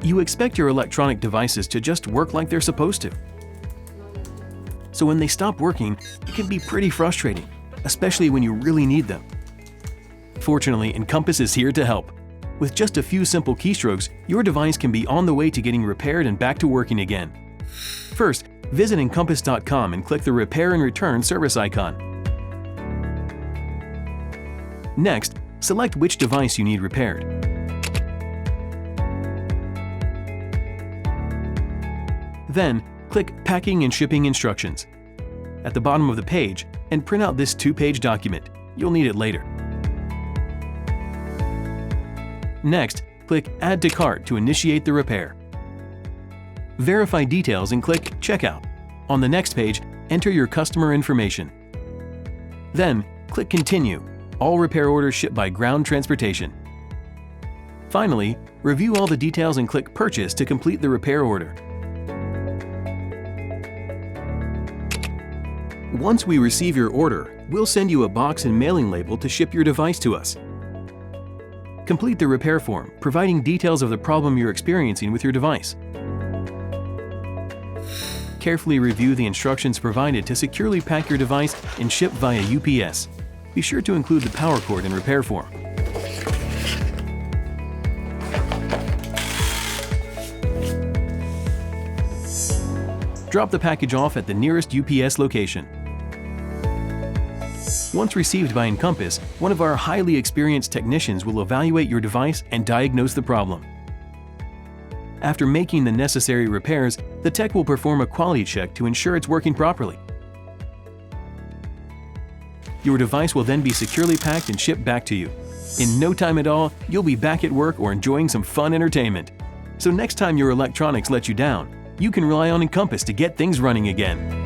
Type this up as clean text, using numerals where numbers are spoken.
You expect your electronic devices to just work like they're supposed to. So when they stop working, it can be pretty frustrating, especially when you really need them. Fortunately, Encompass is here to help. With just a few simple keystrokes, your device can be on the way to getting repaired and back to working again. First, visit Encompass.com and click the Repair and Return service icon. Next, select which device you need repaired. Then, click Packing and Shipping Instructions at the bottom of the page and print out this 2-page document. You'll need it later. Next, click Add to Cart to initiate the repair. Verify details and click Checkout. On the next page, enter your customer information. Then, click Continue. All repair orders shipped by ground transportation. Finally, review all the details and click Purchase to complete the repair order. Once we receive your order, we'll send you a box and mailing label to ship your device to us. Complete the repair form, providing details of the problem you're experiencing with your device. Carefully review the instructions provided to securely pack your device and ship via UPS. Be sure to include the power cord and repair form. Drop the package off at the nearest UPS location. Once received by Encompass, one of our highly experienced technicians will evaluate your device and diagnose the problem. After making the necessary repairs, the tech will perform a quality check to ensure it's working properly. Your device will then be securely packed and shipped back to you. In no time at all, you'll be back at work or enjoying some fun entertainment. So next time your electronics let you down, you can rely on Encompass to get things running again.